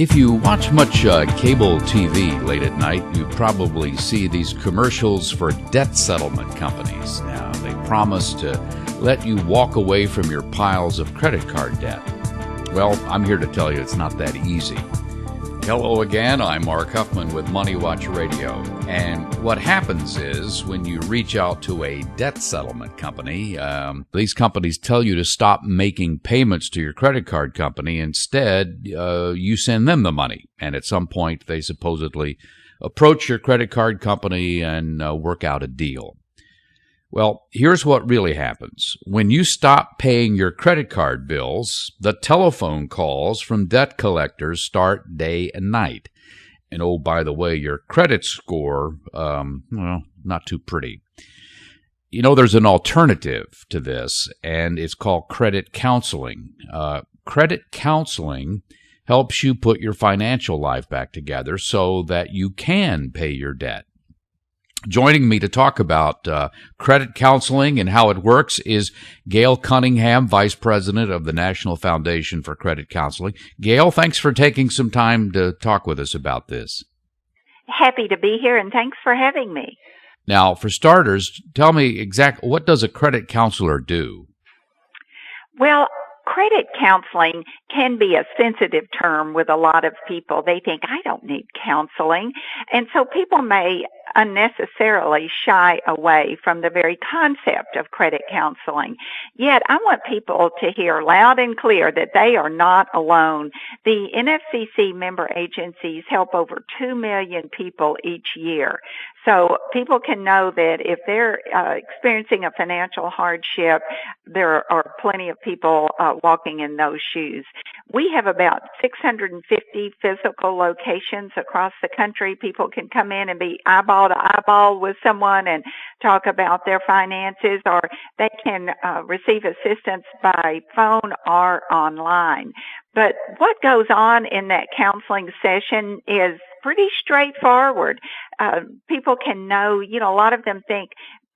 If you watch much cable TV late at night, you probably see these commercials for debt settlement companies. Now, they promise to let you walk away from your piles of credit card debt. Well, I'm here to tell you it's not that easy. Hello again, I'm Mark Huffman with MoneyWatch Radio. And what happens is when you reach out to a debt settlement company, these companies tell you to stop making payments to your credit card company. Instead, you send them the money. And at some point, they supposedly approach your credit card company and work out a deal. Well, here's what really happens. When you stop paying your credit card bills, the telephone calls from debt collectors start day and night. And oh, by the way, your credit score, not too pretty. You know, there's an alternative to this, and it's called credit counseling. Credit counseling helps you put your financial life back together so that you can pay your debt. Joining me to talk about credit counseling and how it works is Gail Cunningham, Vice President of the National Foundation for Credit Counseling. Gail, thanks for taking some time to talk with us about this. Happy to be here, and thanks for having me. Now, for starters, tell me exactly what does a credit counselor do? Well, credit counseling can be a sensitive term with a lot of people. They think, I don't need counseling. And so people may unnecessarily shy away from the very concept of credit counseling. Yet I want people to hear loud and clear that they are not alone. The NFCC member agencies help over 2 million people each year. So people can know that if they're experiencing a financial hardship, there are plenty of people walking in those shoes. We have about 650 physical locations across the country. People can come in and be eyeball to eyeball with someone and talk about their finances, or they can receive assistance by phone or online. But what goes on in that counseling session is pretty straightforward. People can know, a lot of them think,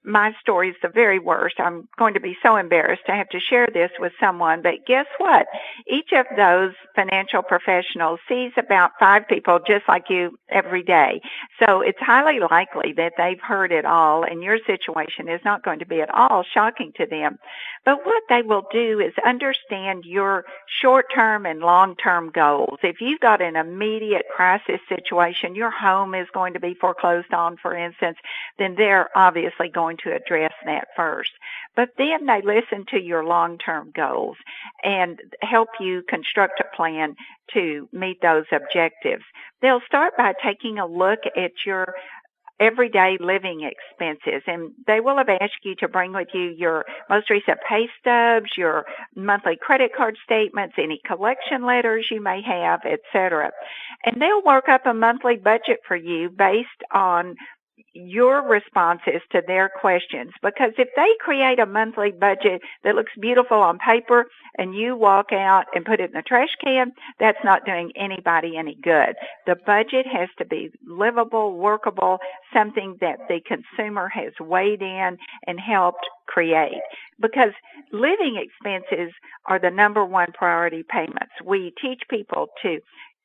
my story is the very worst. I'm going to be so embarrassed to have to share this with someone. But guess what? Each of those financial professionals sees about 5 people just like you every day. So it's highly likely that they've heard it all, and your situation is not going to be at all shocking to them. But what they will do is understand your short-term and long-term goals. If you've got an immediate crisis situation, your home is going to be foreclosed on, for instance, then they're obviously going to address that first. But then they listen to your long-term goals and help you construct a plan to meet those objectives. They'll start by taking a look at your everyday living expenses, and they will have asked you to bring with you your most recent pay stubs, your monthly credit card statements, any collection letters you may have, etc. And they'll work up a monthly budget for you based on your responses to their questions. Because if they create a monthly budget that looks beautiful on paper and you walk out and put it in the trash can, that's not doing anybody any good. The budget has to be livable, workable, something that the consumer has weighed in and helped create. Because living expenses are the number one priority payments. We teach people to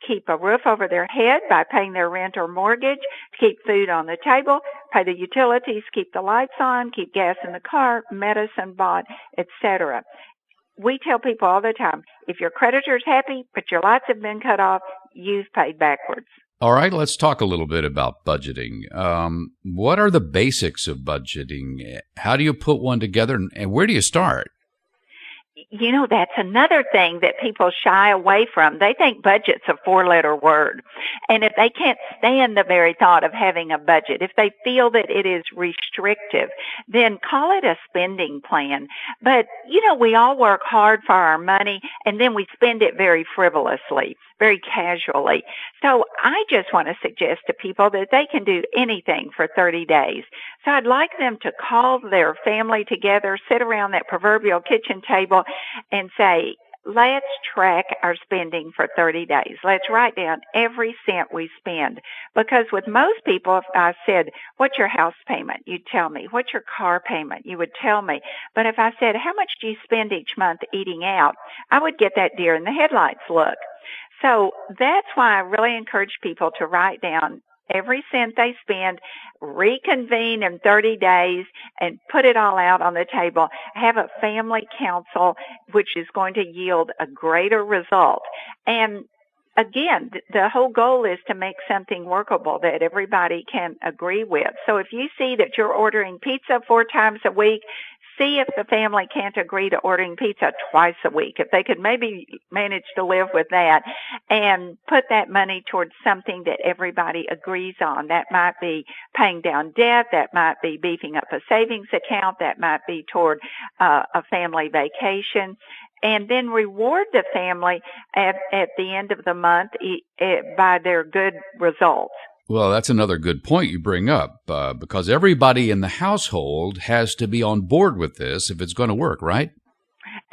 keep a roof over their head by paying their rent or mortgage, keep food on the table, pay the utilities, keep the lights on, keep gas in the car, medicine bought, etc. We tell people all the time, if your creditor's happy but your lights have been cut off, you've paid backwards. All right, let's talk a little bit about budgeting. What are the basics of budgeting? How do you put one together, and where do you start? That's another thing that people shy away from. They think budget's a 4-letter word. And if they can't stand the very thought of having a budget, if they feel that it is restrictive, then call it a spending plan. But, we all work hard for our money, and then we spend it very frivolously, very casually. So I just want to suggest to people that they can do anything for 30 days. So I'd like them to call their family together, sit around that proverbial kitchen table, and say, let's track our spending for 30 days. Let's write down every cent we spend. Because with most people, if I said, what's your house payment? You'd tell me. What's your car payment? You would tell me. But if I said, how much do you spend each month eating out? I would get that deer in the headlights look. So that's why I really encourage people to write down every cent they spend, reconvene in 30 days, and put it all out on the table. Have a family council, which is going to yield a greater result. And again, the whole goal is to make something workable that everybody can agree with. So if you see that you're ordering pizza 4 times a week, see if the family can't agree to ordering pizza twice a week, if they could maybe manage to live with that, and put that money towards something that everybody agrees on. That might be paying down debt, that might be beefing up a savings account, that might be toward a family vacation. And then reward the family at the end of the month by their good results. Well, that's another good point you bring up, because everybody in the household has to be on board with this if it's going to work, right?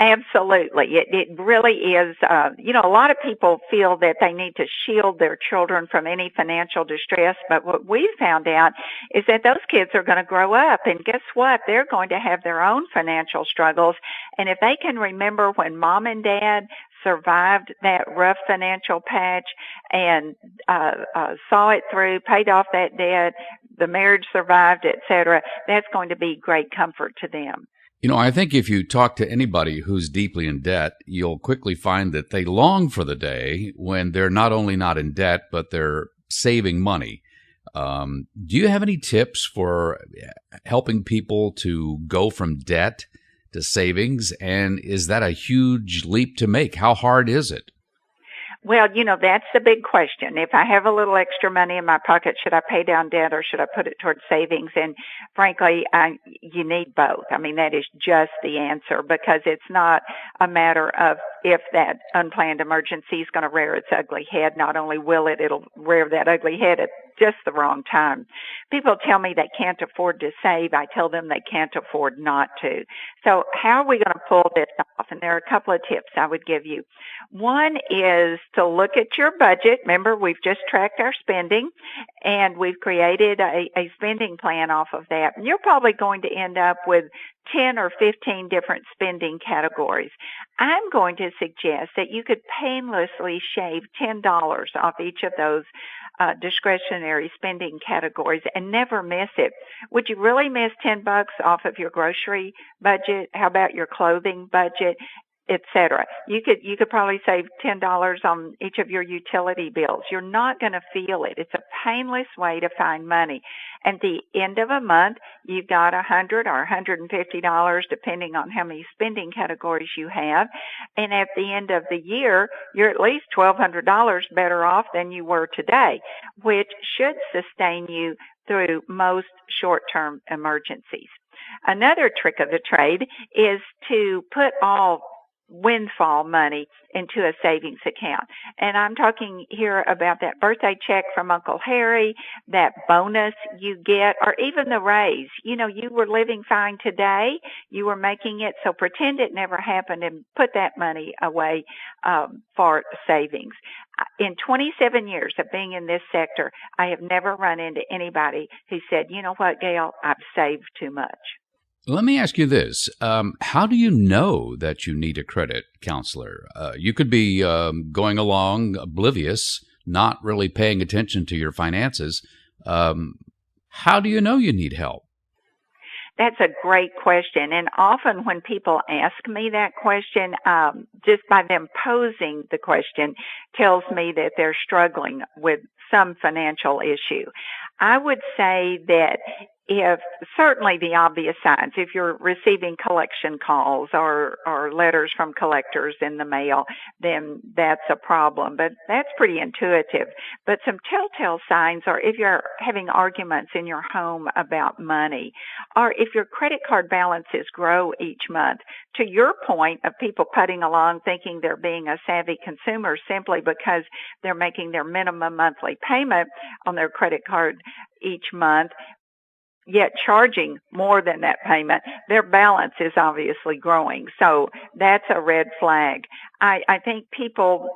Absolutely. It really is. A lot of people feel that they need to shield their children from any financial distress, but what we've found out is that those kids are going to grow up, and guess what? They're going to have their own financial struggles, and if they can remember when mom and dad survived that rough financial patch and saw it through, paid off that debt, the marriage survived, etc., that's going to be great comfort to them. I think if you talk to anybody who's deeply in debt, you'll quickly find that they long for the day when they're not only not in debt, but they're saving money. Do you have any tips for helping people to go from debt to savings? And is that a huge leap to make? How hard is it? Well, that's the big question. If I have a little extra money in my pocket, should I pay down debt or should I put it towards savings? And frankly, you need both. I mean, that is just the answer, because it's not a matter of if that unplanned emergency is going to rear its ugly head. Not only will it'll rear that ugly head at just the wrong time. People tell me they can't afford to save. I tell them they can't afford not to. So how are we going to pull this off? And there are a couple of tips I would give you. One is to look at your budget. Remember, we've just tracked our spending, and we've created a spending plan off of that. And you're probably going to end up with 10 or 15 different spending categories. I'm going to suggest that you could painlessly shave $10 off each of those discretionary spending categories and never miss it. Would you really miss $10 off of your grocery budget? How about your clothing budget, etc.? You could probably save $10 on each of your utility bills. You're not going to feel it. It's a painless way to find money. At the end of a month, you've got $100 or $150, depending on how many spending categories you have. And at the end of the year, you're at least $1,200 better off than you were today, which should sustain you through most short-term emergencies. Another trick of the trade is to put all windfall money into a savings account. And I'm talking here about that birthday check from Uncle Harry, that bonus you get, or even the raise. You were living fine today. You were making it, so pretend it never happened and put that money away for savings. In 27 years of being in this sector, I have never run into anybody who said, you know what, Gail, I've saved too much. Let me ask you this. How do you know that you need a credit counselor? You could be going along oblivious, not really paying attention to your finances. How do you know you need help? That's a great question. And often when people ask me that question, just by them posing the question tells me that they're struggling with some financial issue. I would say that if certainly the obvious signs, if you're receiving collection calls or letters from collectors in the mail, then that's a problem. But that's pretty intuitive. But some telltale signs are if you're having arguments in your home about money, or if your credit card balances grow each month. To your point of people putting along thinking they're being a savvy consumer simply because they're making their minimum monthly payment on their credit card each month, yet charging more than that payment, their balance is obviously growing. So that's a red flag. I think people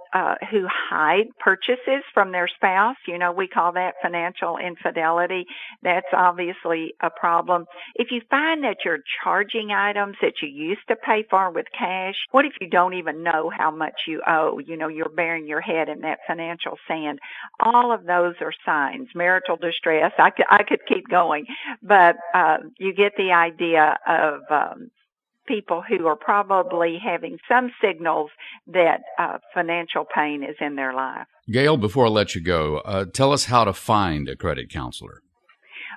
who hide purchases from their spouse, we call that financial infidelity. That's obviously a problem. If you find that you're charging items that you used to pay for with cash, what if you don't even know how much you owe? You're burying your head in that financial sand. All of those are signs. Marital distress. I could keep going, but you get the idea of people who are probably having some signals that financial pain is in their life. Gail, before I let you go, tell us how to find a credit counselor.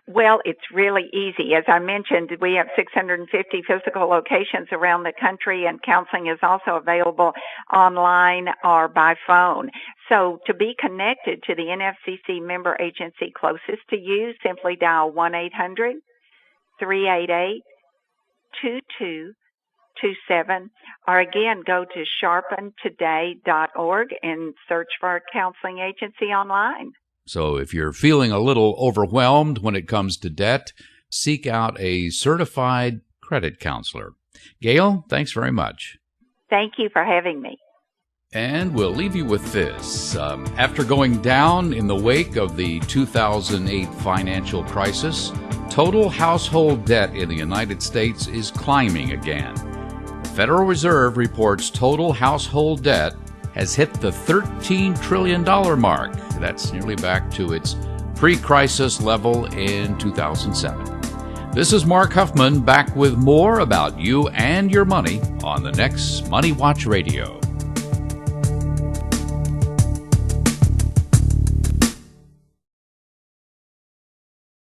Well, it's really easy. As I mentioned, we have 650 physical locations around the country, and counseling is also available online or by phone. So to be connected to the NFCC member agency closest to you, simply dial 1-800-388-2227, or again, go to sharpentoday.org and search for a counseling agency online. So if you're feeling a little overwhelmed when it comes to debt, seek out a certified credit counselor. Gail, thanks very much. Thank you for having me. And we'll leave you with this. After going down in the wake of the 2008 financial crisis, total household debt in the United States is climbing again. The Federal Reserve reports total household debt has hit the $13 trillion mark. That's nearly back to its pre-crisis level in 2007. This is Mark Huffman, back with more about you and your money on the next MoneyWatch Radio.